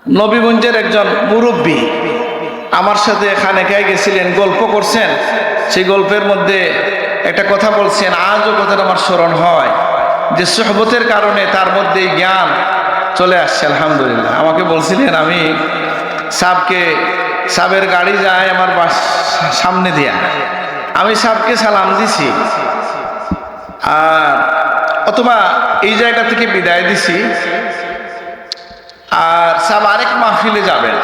নবীগঞ্জের একজন মুরব্বী আমার সাথে খানেকায় গেছিলেন, গল্প করছেন। সেই গল্পের মধ্যে একটা কথা বলছেন, আজও কথাটা আমার স্মরণ হয়, যে সোহবতের কারণে তার মধ্যে জ্ঞান চলে আসছে। আলহামদুলিল্লাহ। আমাকে বলছিলেন, আমি সাবের গাড়ি যায় আমার সামনে দিয়া, আমি সাবকে সালাম দিছি, আর অথবা এই জায়গা থেকে বিদায় দিছি, আর সাব আরেক মাহফিলে যাবেন,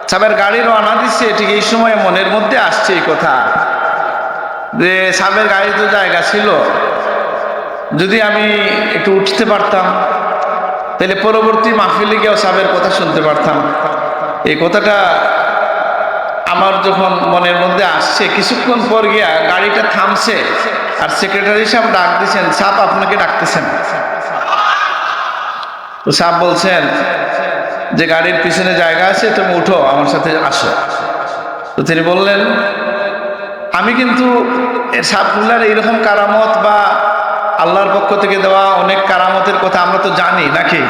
সাবের গাড়ি রওনা দিচ্ছে। ঠিক এই সময় মনের মধ্যে আসছে এই কথা যে সাবের গাড়ি তো জায়গা ছিল, যদি আমি একটু উঠতে পারতাম তাহলে পরবর্তী মাহফিলে গিয়েও সাবের কথা শুনতে পারতাম। এই কথাটা আমার যখন মনের মধ্যে আসছে, কিছুক্ষণ পর গিয়া গাড়িটা থামছে, আর সেক্রেটারি সাহেব ডাক দিচ্ছেন, সাপ আপনাকে ডাকতেছেন। তো সাপ বলছেন যে গাড়ির পিছনে জায়গা আছে, তুমি উঠো, আমার সাথে আসো। তো তিনি বললেন, আমি কিন্তু সাপগুলার এইরকম কারামত বা আল্লাহর পক্ষ থেকে দেওয়া অনেক কারামতের কথা আমরা তো জানি নাকি।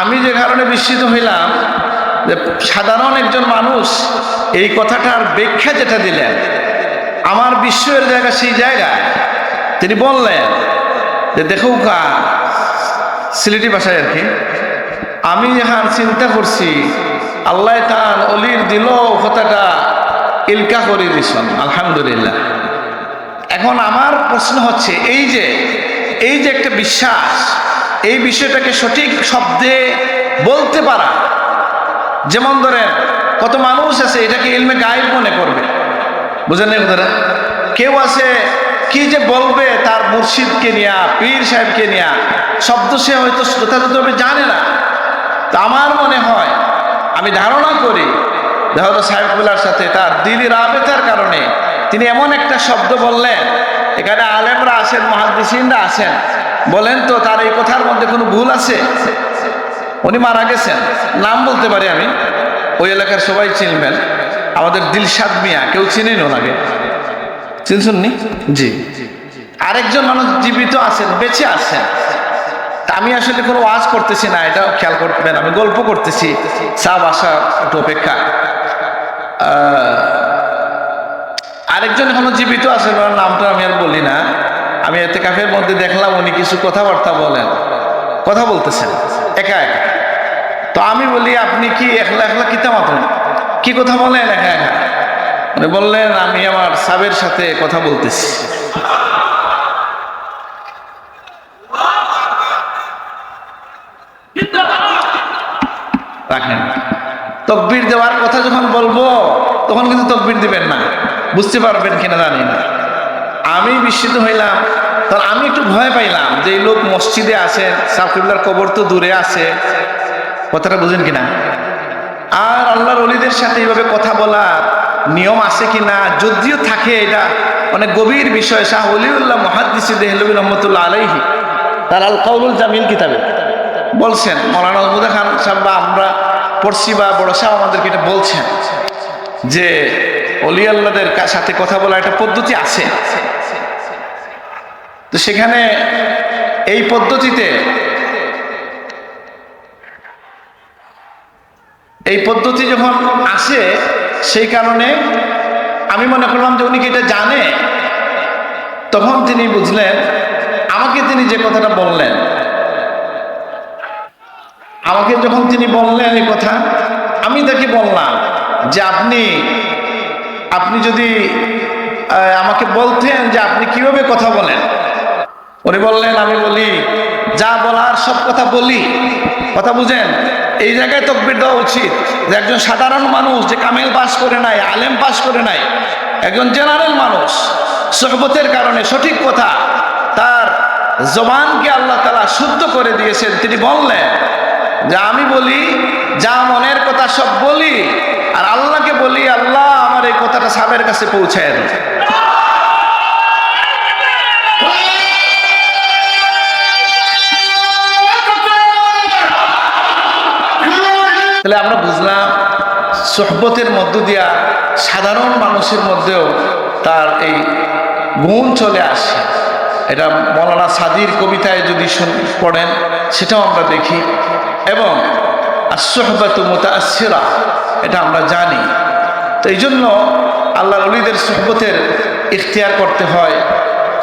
আমি যে কারণে বিস্মিত হইলাম যে সাধারণ একজন মানুষ এই কথাটার ব্যাখ্যা যেটা দিলেন, আমার বিস্ময়ের জায়গা সেই জায়গায় তিনি বললেন যে দেখো কা সিলেটি ভাষায় আর কি, আমি যখন চিন্তা করছি আল্লাহ তান অলির দিল কথাটা ইলকা করে দিছেন। আলহামদুলিল্লাহ। এখন আমার প্রশ্ন হচ্ছে, এই যে একটা বিশ্বাস, এই বিষয়টাকে সঠিক শব্দে বলতে পারা। যেমন ধরেন কত মানুষ আছে এটাকে ইলমে গায়েব মনে করবে, বুঝেন না কথাটা। কেউ আছে কি যে বলবে তার মুর্শিদকে নিয়া, পীর সাহেবকে নিয়া, শব্দ সে হয়তো যথাযথভাবে জানে না। তো আমার মনে হয়, আমি ধারণা করি হয়তো সাহেবুল্লাহর সাথে তার দিলি রাবেতার কারণে তিনি এমন একটা শব্দ বললেন, এখানে আলেমরা আছেন, মুহাদ্দিসিনরা আছেন, বলেন তো তার এই কথার মধ্যে কোনো ভুল আছে? উনি মারা গেছেন, নাম বলতে পারি আমি, ওই এলাকার সবাই চিনবেন, আমাদের দিলশাদ মিয়া, কেউ চিনেন ওনাকে? চিনছেননি? জি। আরেকজন মানুষ জীবিত আছেন, বেঁচে আছেন। আমি আসলে কোনো ওয়াজ করতেছি না, এটা খেয়াল করবেন, আমি গল্প করতেছি, সাব আসা একটু অপেক্ষা। আরেকজন এখনো জীবিত আছেন, ওনার নামটা আমি আর বলি না। আমি ইতিকাফের মধ্যে দেখলাম উনি কিছু কথাবার্তা কথা বলতেছেন একা একা। তো আমি বলি, আপনি কি একলা একলা কিতা মাত্র কি কথা বলেন একা একা? উনি বললেন, আমি আমার সাবের সাথে কথা বলতেছি। রাখেন, তকবীর দেওয়ার কথা যখন বলবো তখন কিন্তু তকবীর দিবেন না, বুঝতে পারবেন কিনা জানি না। আমি বিস্মিত হইলাম, তখন আমি একটু ভয় পাইলাম যে এই লোক মসজিদে আছেন, সাকিবুল্লাহর কবর তো দূরে আছে, কথাটা বুঝেন কিনা। আর আল্লাহর ওলিদের সাথে এইভাবে কথা বলার নিয়ম আছে কিনা, যদিও থাকে এটা অনেক গভীর বিষয়। শাহ ওলিউল্লাহ মুহাদ্দিস দেহলভী রহমতুল্লাহ আলাইহি তার আল কাউলুল জামিল কিতাবে বলছেন, মৌলানা আহমদ খান সাহেব বা আমরা পড়ছি বা বড় সাহেব আমাদেরকে এটা বলছেন যে অলি আল্লাহদের সাথে কথা বলার একটা পদ্ধতি আছে। তো সেখানে এই পদ্ধতিতে যখন আসে, সেই কারণে আমি মনে করলাম যে উনি কি এটা জানে। তখন তিনি বুঝলেন, আমাকে তিনি যে কথাটা বললেন, আমাকে যখন তিনি বললেন এই কথা, আমি তাকে বললাম যে আপনি যদি আমাকে বলতেন যে আপনি কিভাবে কথা বলেন। উনি বললেন, আমি বলি যা বলার সব কথা বলি। কথা বুঝেন? এই জায়গায় তাকবীর দেওয়া উচিত যে একজন সাধারণ মানুষ, যে কামেল পাস করে নাই, আলেম পাস করে নাই, একজন জেনারেল মানুষ, সোহবতের কারণে সঠিক কথা তার জবানকে আল্লাহ তাআলা শুদ্ধ করে দিয়েছেন। তিনি বললেন যে আমি বলি যা মনের কথা সব বলি, আর আল্লাহকে বলি, আল্লাহ আমার এই কথাটা সাহেবের কাছে পৌঁছায় দেন। তাহলে আমরা বুঝলাম সোহবতের মধ্য দিয়া সাধারণ মানুষের মধ্যেও তার এই গুণ চলে আসে। এটা মৌলানা সাদির কবিতায় যদি পড়েন সেটাও আমরা দেখি। এবং আস-সুহবাতু মুতাআসসিরা, এটা আমরা জানি। তো এই জন্য আল্লাহর ওলিদের সুহবতের ইখতিয়ার করতে হয়,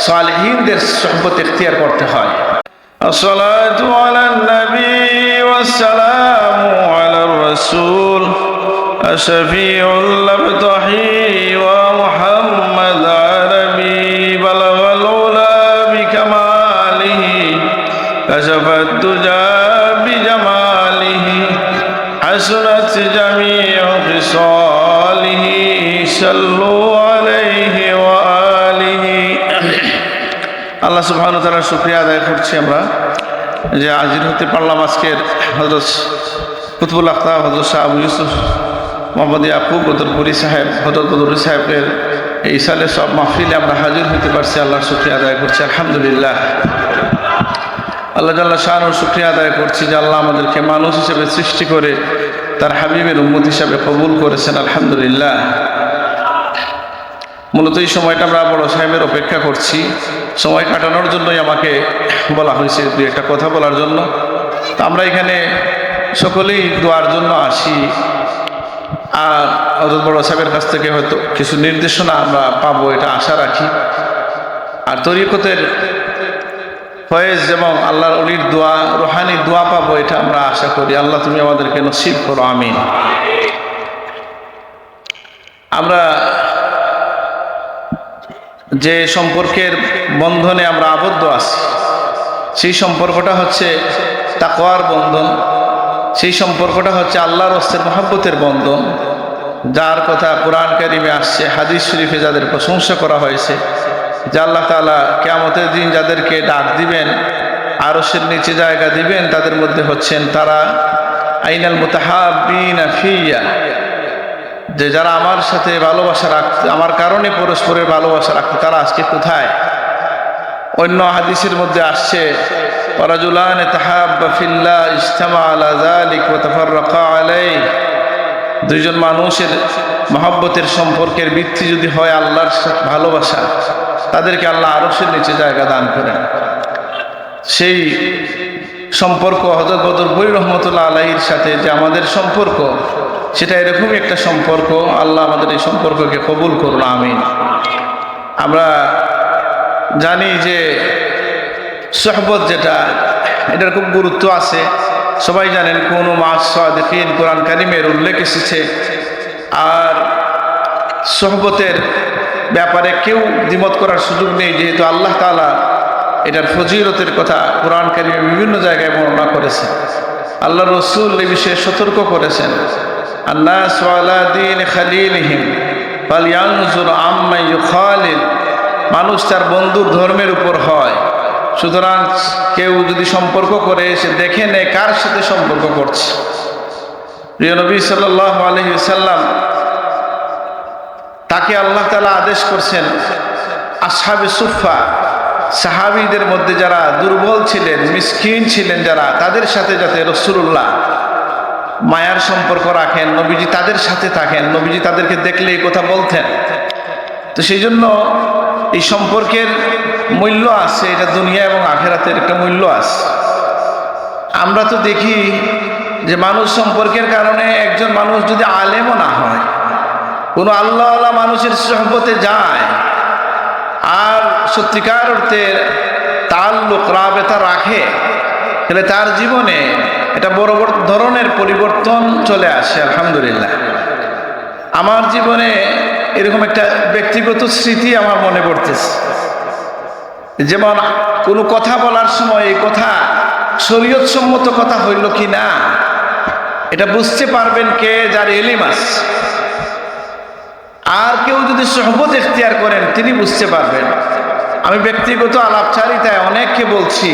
সালেহীনদের সুহবত ইখতিয়ার করতে হয়। আসসালাতু আলান নবী ওয়াসসালামু আলার রাসূল আশফিউল আবতাহি ওয়া মুহাম্মদ আরবি বালাগাল উলা বিকামালিহি কাশাফাত দুজা বিজামালিহি হাসনাত জামিউ খিসালিহি সাল্লু আলাইহি ওয়া আলিহি। আল্লাহ সুবহানাহু ওয়া তাআলার শুকরিয়া আদায় করছি আমরা যে হাজির হতে পারলাম আজকের হযরত কুতুবুল আখতাব হযরত শাহ আবু ইউসুফ মোহাম্মদ ইয়াকুব বদরপুরি সাহেব, হযরত বদরপুরি সাহেবের এই সালে সব মাহফিলে আমরা হাজির হতে পারছি। আল্লাহর শুকরিয়া আদায় করছি, আলহামদুলিল্লাহ। আল্লাহ জাল্লা শানুর শুকরিয়া আদায় করছি যে আল্লাহ আমাদেরকে মানুষ হিসেবে সৃষ্টি করে তার হাবিবের উম্মত হিসাবে কবুল করেছেন, আলহামদুলিল্লাহ। মূলত এই সময়টা আমরা বড় সাহেবের অপেক্ষা করছি, সময় কাটানোর জন্যই আমাকে বলা হয়েছে দুই একটা কথা বলার জন্য। তো আমরা এখানে সকলেই দোয়ার জন্য আসি, আর হযরত বড় সাহেবের কাছ থেকে হয়তো কিছু নির্দেশনা আমরা পাবো, এটা আশা রাখি। আর তরিকতের ফয়েজ এবং আল্লাহর ওলির দোয়া, রুহানি দোয়া পাবো, এটা আমরা আশা করি। আল্লাহ তুমি আমাদেরকে নসিব করো, আমিন। আমরা যে সম্পর্কের বন্ধনে আমরা আবদ্ধ আছি, সেই সম্পর্কটা হচ্ছে তাকওয়ার বন্ধন, সেই সম্পর্কটা হচ্ছে আল্লাহর রাস্তার মহব্বতের বন্ধন, যার কথা কোরআন কারিমে আসছে, হাদিস শরীফে যাদের প্রশংসা করা হয়েছে যে আল্লাহ তাআলা কিয়ামতের দিন যাদেরকে ডাক দিবেন, আরশের নিচে জায়গা দিবেন, তাদের মধ্যে হচ্ছেন তারা আইনাল মুতাহাব্বিনা ফিয়া, যে যারা আমার সাথে ভালোবাসা রাখতে, আমার কারণে পরস্পরের ভালোবাসা রাখতে, তারা আজকে কোথায়? অন্য হাদিসের মধ্যে আসছে ওয়ারাজুলান তাহাব্বা ফিল্লাহ ইজতামা আলা যালিক ওয়া তাফাররাকা আলাইহি, দুইজন মানুষের মহব্বতের সম্পর্কের ভিত্তি যদি হয় আল্লাহর সাথে ভালোবাসা, তাদেরকে আল্লাহ আরশের নিচে জায়গা দান করেন। সেই সম্পর্ক হযরত বদরপুরি রহমতুল্লাহ আলাইহির সাথে যে আমাদের সম্পর্ক, সেটা এরকমই একটা সম্পর্ক। আল্লাহ আমাদের এই সম্পর্ককে কবুল করুন, আমিন। আমরা জানি যে সুহবত যেটা, এটার খুব গুরুত্ব আছে। সবাই জানেন কুনু মা'আস সাদিকিন, কোরআন কারিমের উল্লেখ এসেছে। আর সুহবতের ব্যাপারে কেউ দ্বিমত করার সুযোগ নেই, যেহেতু আল্লাহ তাআলা এটার ফজিলতের কথা কোরআন কারিমে বিভিন্ন জায়গায় বর্ণনা করেছেন। আল্লাহ রাসূল এই বিষয়ে সতর্ক করেছেন, আন্নাসু আলা দীনি খালিলিহিম ফালয়ানজুর আম্মা ইউখালিল, মানুষ তার বন্ধুর ধর্মের উপর হয়, সুতরাং কেউ যদি সম্পর্ক করে সে দেখে নেয় কার সাথে সম্পর্ক করছে। প্রিয় নবী সাল্লাল্লাহু আলাইহি ওয়াসাল্লাম, তাকে আল্লাহ তাআলা আদেশ করছেন আসহাবে সুফফা, সাহাবীদের মধ্যে যারা দুর্বল ছিলেন, মিসকিন ছিলেন যারা, তাদের সাথে যাতে রাসূলুল্লাহ মায়ার সম্পর্ক রাখেন, নবীজি তাদের সাথে থাকেন। নবীজি তাদেরকে দেখলে এই কথা বলতেন। তো সেই জন্য এই সম্পর্কের মূল্য আছে, এটা দুনিয়া এবং আখিরাতের একটা মূল্য আছে। আমরা তো দেখি যে মানুষ সম্পর্কের কারণে একজন মানুষ যদি আলেমও না হয়, কোনো আল্লাহওয়ালা মানুষের সুহবতে যায় আর সত্যিকার অর্থে তাল্লুক রাবেতা রাখে, তাহলে তার জীবনে এটা বড় বড় ধরনের পরিবর্তন চলে আসে, আলহামদুলিল্লাহ। আমার জীবনে এরকম একটা ব্যক্তিগত স্মৃতি আমার মনে পড়তেছে। যেমন কোনো কথা বলার সময় এই কথা শরীয়ত সম্মত কথা হইল কি না, এটা বুঝতে পারবেন কে? যার ইলম আছে। আর কেউ যদি সুহবত ইখতিয়ার করেন তিনি বুঝতে পারবেন। আমি ব্যক্তিগত আলাপচারিতায় অনেককে বলছি,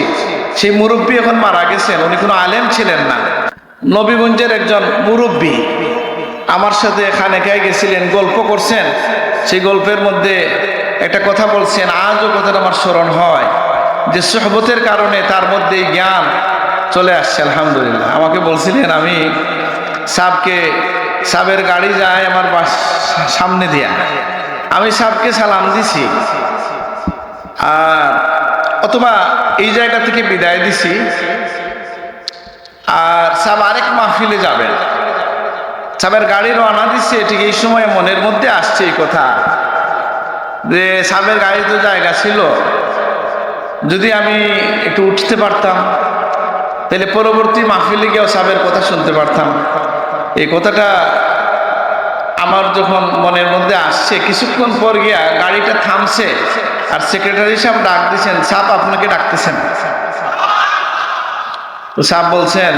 সেই মুরব্বী এখন মারা গেছেন, উনি কোনো আলেম ছিলেন না, নবীগঞ্জের একজন মুরব্বী আমার সাথে খানেকায় গেছিলেন, গল্প করছেন। সেই গল্পের মধ্যে একটা কথা বলছেন, আজও কথাটা আমার স্মরণ হয়, যে সুহবতের কারণে তার মধ্যে জ্ঞান চলে আসছে, আলহামদুলিল্লাহ। আমাকে বলছিলেন, আমি সাবের গাড়ি যায় আমার সামনে দিয়া, আমি সাবকে সালাম দিছি, আর অথবা এই জায়গা থেকে বিদায় দিছি, আর সাহেব আরেক মাহফিলে যাবেন। সাহেবের গাড়ি রওনা দিচ্ছে, ঠিক এই সময় মনের মধ্যে আসছে এই কথা যে সাহেবের গাড়ি তো জায়গা ছিল, যদি আমি একটু উঠতে পারতাম তাহলে পরবর্তী মাহফিলে গিয়েও সাহেবের কথা শুনতে পারতাম। এই কথাটা আমার যখন মনের মধ্যে আসছে, কিছুক্ষণ পর গিয়া গাড়িটা থামছে আর সেক্রেটারি সাহেব ডাক দিচ্ছেন, সাহেব আপনাকে ডাকতেছেন। তো সাহেব বলছেন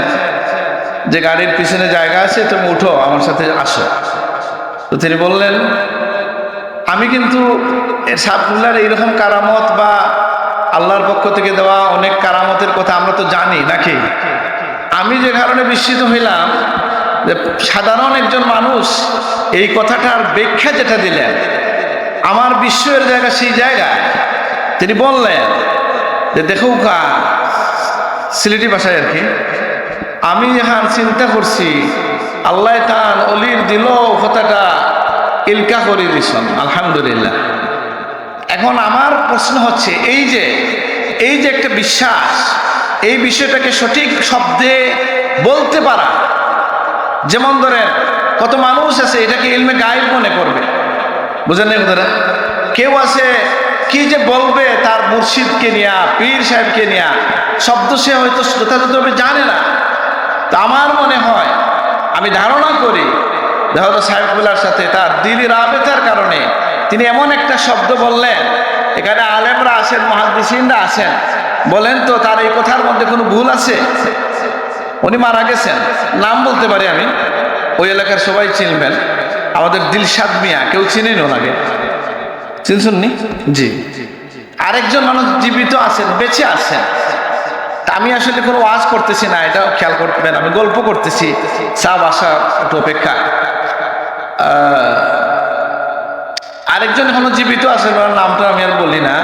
যে গাড়ির পিছনে জায়গা আছে, তুমি উঠো আমার সাথে আসো। তো তিনি বললেন, আমি কিন্তু সাহেবুল্লাহর এইরকম কারামত বা আল্লাহর পক্ষ থেকে দেওয়া অনেক কারামতের কথা আমরা তো জানি নাকি। আমি যে কারণে বিস্মিত হইলাম যে সাধারণ একজন মানুষ এই কথাটার ব্যাখ্যা যেটা দিলেন, আমার বিস্ময়ের জায়গা সেই জায়গায় তিনি বললেন যে দেখো কা সিলেটি ভাষায় আর কি, আমি যখন চিন্তা করছি আল্লাহ তান অলির দিল কথাটা ইলকা করে দিছেন, আলহামদুলিল্লাহ। এখন আমার প্রশ্ন হচ্ছে এই যে একটা বিশ্বাস, এই বিষয়টাকে সঠিক শব্দে বলতে পারা। যেমন ধরেন কত মানুষ আছে এটাকে ইলমে গায়েব মনে করবে, বুঝেন না কথাটা। কেউ আছে কি যে বলবে তার মুর্শিদকে নিয়া, পীর সাহেবকে নিয়া শব্দ সে হয়তো যথাযথভাবে জানে না। তা আমার মনে হয়, আমি ধারণা করি হয়তো সাহেবুল্লাহর সাথে তার দিলি রাবেতার কারণে তিনি এমন একটা শব্দ বললেন, এখানে আলেমরা আছেন, মুহাদ্দিসিনরা আছেন, বলেন তো তার এই কথার মধ্যে কোনো ভুল আছে? উনি মারা গেছেন, নাম বলতে পারি আমি, ওই এলাকার সবাই চিনবেন, আমাদের দিলশাদ মিয়া, কেউ চিনেন ওনাকে? চিনছুননি? জি। আরেকজন মানুষ জীবিত আছেন, বেঁচে আছেন। তা আমি আসলে কোনো ওয়াজ করতেছি না, এটা খেয়াল করবেন, আমি গল্প করতেছি, সাব আসা একটু অপেক্ষা। আরেকজন এখনো জীবিত আছেন, ওনার নামটা আমি আর বলি না।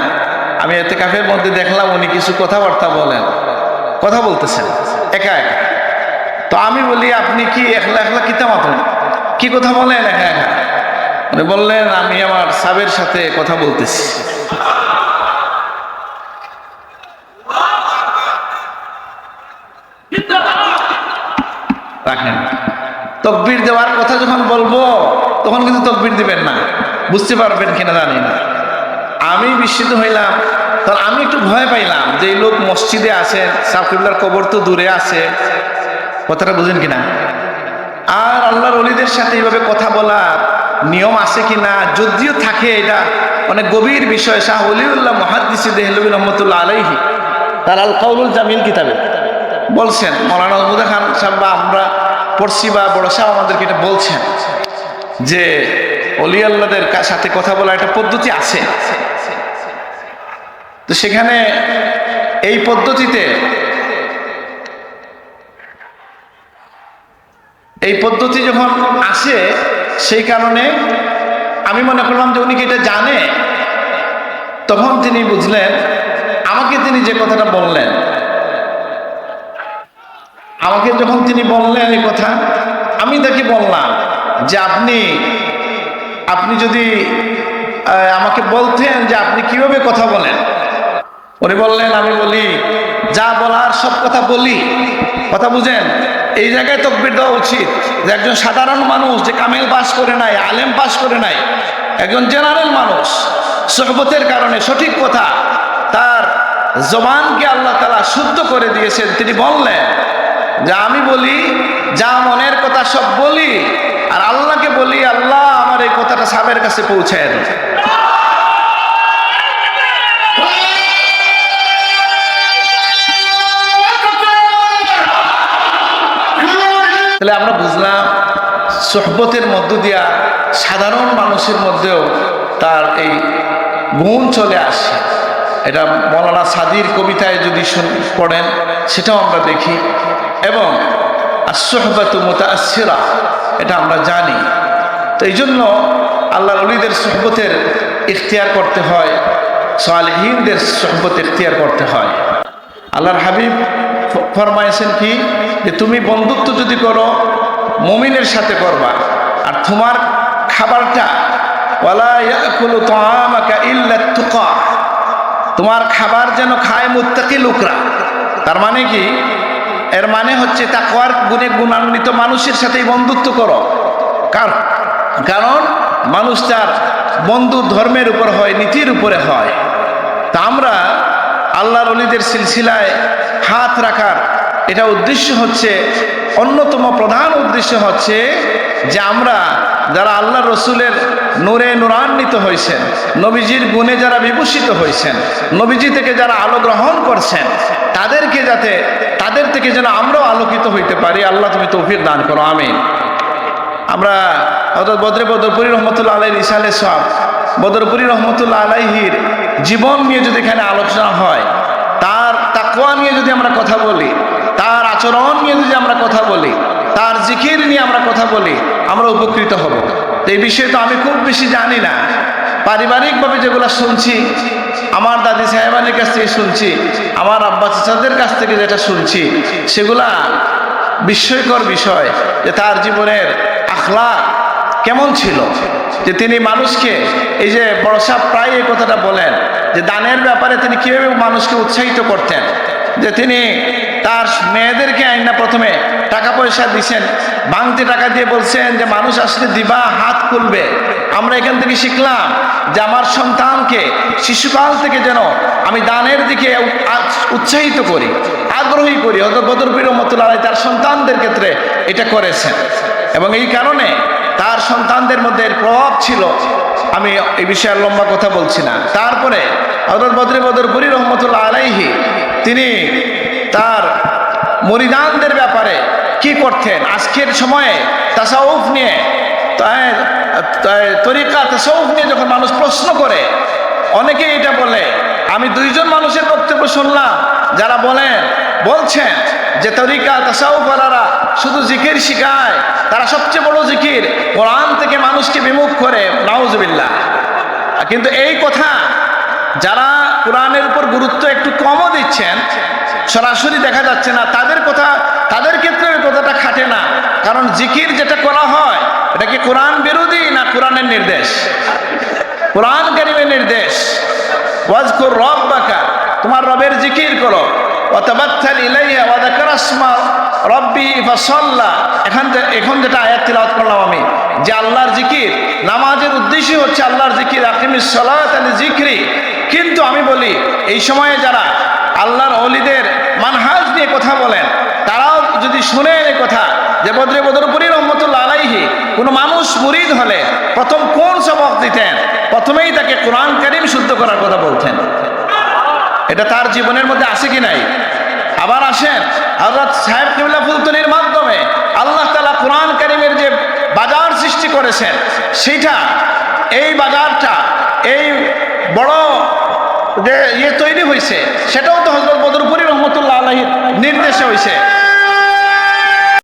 আমি এতে কাফের মধ্যে দেখলাম উনি কিছু কথাবার্তা কথা বলতেছেন একা একা। তো আমি বলি, আপনি কি একলা একলা কিতা মাতেন, কি কথা বলেন একা একা? উনি বললেন, আমি আমার সাবের সাথে কথা বলতেছি। রাখেন, তকবীর দেওয়ার কথা যখন বলবো তখন কিন্তু তকবীর দিবেন না, বুঝতে পারবেন কিনা জানি না। আমি বিস্মিত হইলাম, তখন আমি একটু ভয় পাইলাম যে এই লোক মসজিদে আছেন, সাকিবুল্লাহর কবর তো দূরে আছে, কথাটা বুঝেন কিনা। আর আল্লাহর ওলিদের সাথে এইভাবে কথা বলার নিয়ম আছে কিনা, যদিও থাকে এটা অনেক গভীর বিষয়। শাহ ওলিউল্লাহ মুহাদ্দিস দেহলভী রহমতুল্লাহ আলাইহি তার আল কাউলুল জামিল কিতাবে বলছেন, মৌলানা নজমুদ্দিন খান সাহেব বা আমরা পড়ছি বা বড় সাহেব আমাদেরকে এটা বলছেন যে অলি আল্লাহদের সাথে কথা বলার একটা পদ্ধতি আছে। তো সেখানে এই পদ্ধতিতে যখন আসে, সেই কারণে আমি মনে করলাম যে উনি কি এটা জানে। তখন তিনি বুঝলেন, আমাকে তিনি যে কথাটা বললেন, আমাকে যখন তিনি বললেন এই কথা, আমি তাকে বললাম যে আপনি যদি আমাকে বলতেন যে আপনি কিভাবে কথা বলেন। উনি বললেন, আমি বলি যা বলার সব কথা বলি, কথা বুঝেন। এই জায়গায় তাকবীর দেওয়া উচিত যে একজন সাধারণ মানুষ যে কামেল পাস করে নাই, আলেম পাস করে নাই, একজন জেনারেল মানুষ সোহবতের কারণে সঠিক কথা তার জবানকে আল্লাহ তাআলা শুদ্ধ করে দিয়েছেন। তিনি বললেন যে আমি বলি যা মনের কথা সব বলি, আর আল্লাহকে বলি আল্লাহ আমার এই কথাটা সাহেবের কাছে পৌঁছায় দেন। তাহলে আমরা বুঝলাম সোহবতের মধ্য দিয়া সাধারণ মানুষের মধ্যেও তার এই গুণ চলে আসে। এটা মৌলানা সাদির কবিতায় যদি পড়েন সেটাও আমরা দেখি, এবং আস-সুহবাতু মুতাআসসিরা এটা আমরা জানি। তো এই জন্য আল্লাহর ওলিদের সোহবতের ইখতিয়ার করতে হয়, সালেহীনদের সোহবত ইখতিয়ার করতে হয়। আল্লাহর হাবিব ফরমাইছেন কি, যে তুমি বন্ধুত্ব যদি করো মুমিনের সাথে করবা, আর তোমার খাবারটা ওয়ালা ইয়াকুলু তাআমাকা ইল্লা তুকা, তোমার খাবার যেন খায় মুত্তাকি লোকরা। তার মানে কি, এর মানে হচ্ছে তাকওয়ার গুণে গুণান্বিত মানুষের সাথেই বন্ধুত্ব করো। কারণ মানুষ তার বন্ধু ধর্মের উপর হয়, নীতির উপরে হয়। তা আমরা আল্লাহর ওলিদের সিলসিলায় হাত রাখার এটা উদ্দেশ্য হচ্ছে, অন্যতম প্রধান উদ্দেশ্য হচ্ছে যে আমরা যারা আল্লাহ রসুলের নূরে নূরান্বিত হয়েছেন, নবীজির গুণে যারা বিভূষিত হয়েছেন, নবীজি থেকে যারা আলো গ্রহণ করছেন, তাদের থেকে যেন আমরাও আলোকিত হইতে পারি। আল্লাহ তুমি তৌফিক দান করো, আমিন। আমরা হযরত বদরপুরি রহমতুল্লাহ আলাইহির ইসালে সব বদরপুরি রহমতুল্লাহ আলাইহির জীবন নিয়ে যদি এখানে আলোচনা হয়, তার তাকওয়া নিয়ে যদি আমরা কথা বলি, তার আচরণ নিয়ে যদি আমরা কথা বলি, তার জিকির নিয়ে আমরা কথা বলি, আমরা উপকৃত হব। তো এই বিষয়ে তো আমি খুব বেশি জানি না, পারিবারিকভাবে যেগুলো শুনছি, আমার দাদি সাহেবানের কাছ থেকে শুনছি, আমার আব্বা চাচাদের কাছ থেকে যেটা শুনছি, সেগুলা বিস্ময়কর বিষয় যে তার জীবনের আখলাক কেমন ছিল, যে তিনি মানুষকে, এই যে বড় সাহেব প্রায় এই কথাটা বলেন যে দানের ব্যাপারে তিনি কীভাবে মানুষকে উৎসাহিত করতেন, যে তিনি তার মেয়েদেরকে আইনা প্রথমে টাকা পয়সা দিছেন, ভাঙতি টাকা দিয়ে বলছেন যে মানুষ আসলে দিবা হাত খুলবে। আমরা এখান থেকে শিখলাম যে আমার সন্তানকে শিশুকাল থেকে যেন আমি দানের দিকে উৎসাহিত করি, আগ্রহী করি। হযরত বদরপুরি রহমতুল্লাহ আলাইহি তার সন্তানদের ক্ষেত্রে এটা করেছেন, এবং এই কারণে তার সন্তানদের মধ্যে এর প্রভাব ছিল। আমি এই বিষয়ে লম্বা কথা বলছি না। তারপরে হযরত বদরপুরি রহমতুল্লাহ আলাইহি তিনি তার মুরিদানদের ব্যাপারে কি করতেন, আজকের সময়ে তাসাউফ নিয়ে, তরিকা তাসাউফ নিয়ে যখন মানুষ প্রশ্ন করে, অনেকেই এটা বলে, আমি দুইজন মানুষের বক্তব্য শুনলাম যারা বলছেন যে তরিকা তাসাউফওয়ালারা শুধু জিকির শিখায়, তারা সবচেয়ে বড় জিকির, কোরআন থেকে মানুষকে বিমুখ করে, নাউজুবিল্লাহ। কিন্তু এই কথা যারা কোরআনের উপর গুরুত্ব একটু কমও দিচ্ছেন, সরাসরি দেখা যাচ্ছে না, তাদের ক্ষেত্রে ওই কথাটা খাটে না। কারণ জিকির যেটা করা হয় এটা কি কোরআন বিরোধী না কোরআনের নির্দেশ? কোরআন কারীমের নির্দেশ, ওয়াজকুর রাব্বাকা, তোমার রবের জিকির করো, ওয়াতাবাত্তাল ইলাইহি ওয়া যাকারা ইসমা রাব্বি ফাসাল্লা। এখন যেটা আয়াত তিলাওয়াত করলাম আমি, যে আল্লাহর জিকির, নামাজের উদ্দেশ্য হচ্ছে আল্লাহর জিকির, আকিমিস সালাতা লিযিকরি। কিন্তু আমি বলি, এই সময়ে যারা আল্লাহর ওলিদের মানহাজ নিয়ে কথা বলেন, তারাও যদি শুনেন এই কথা যে বদরপুরি রহমতুল্লাহ আলাইহি কোনো মানুষ মুরিদ হলে প্রথম কোন সবক দিতেন? প্রথমেই তাকে কোরআন কারীম শুদ্ধ করার কথা বলতেন। এটা তার জীবনের মধ্যে আছে কি নাই? আবার আসেন, হযরত সাহেব কিবলা ফুলতলির মাধ্যমে আল্লাহ তাআলা কোরআন কারীমের যে বাজার সৃষ্টি করেছেন, সেইটা, এই বাজারটা, এই বড় যে তৈরি হয়েছে, সেটাও তো হযরত বদরপুরি রহমতুল্লাহ আলাইহির নির্দেশে হয়েছে।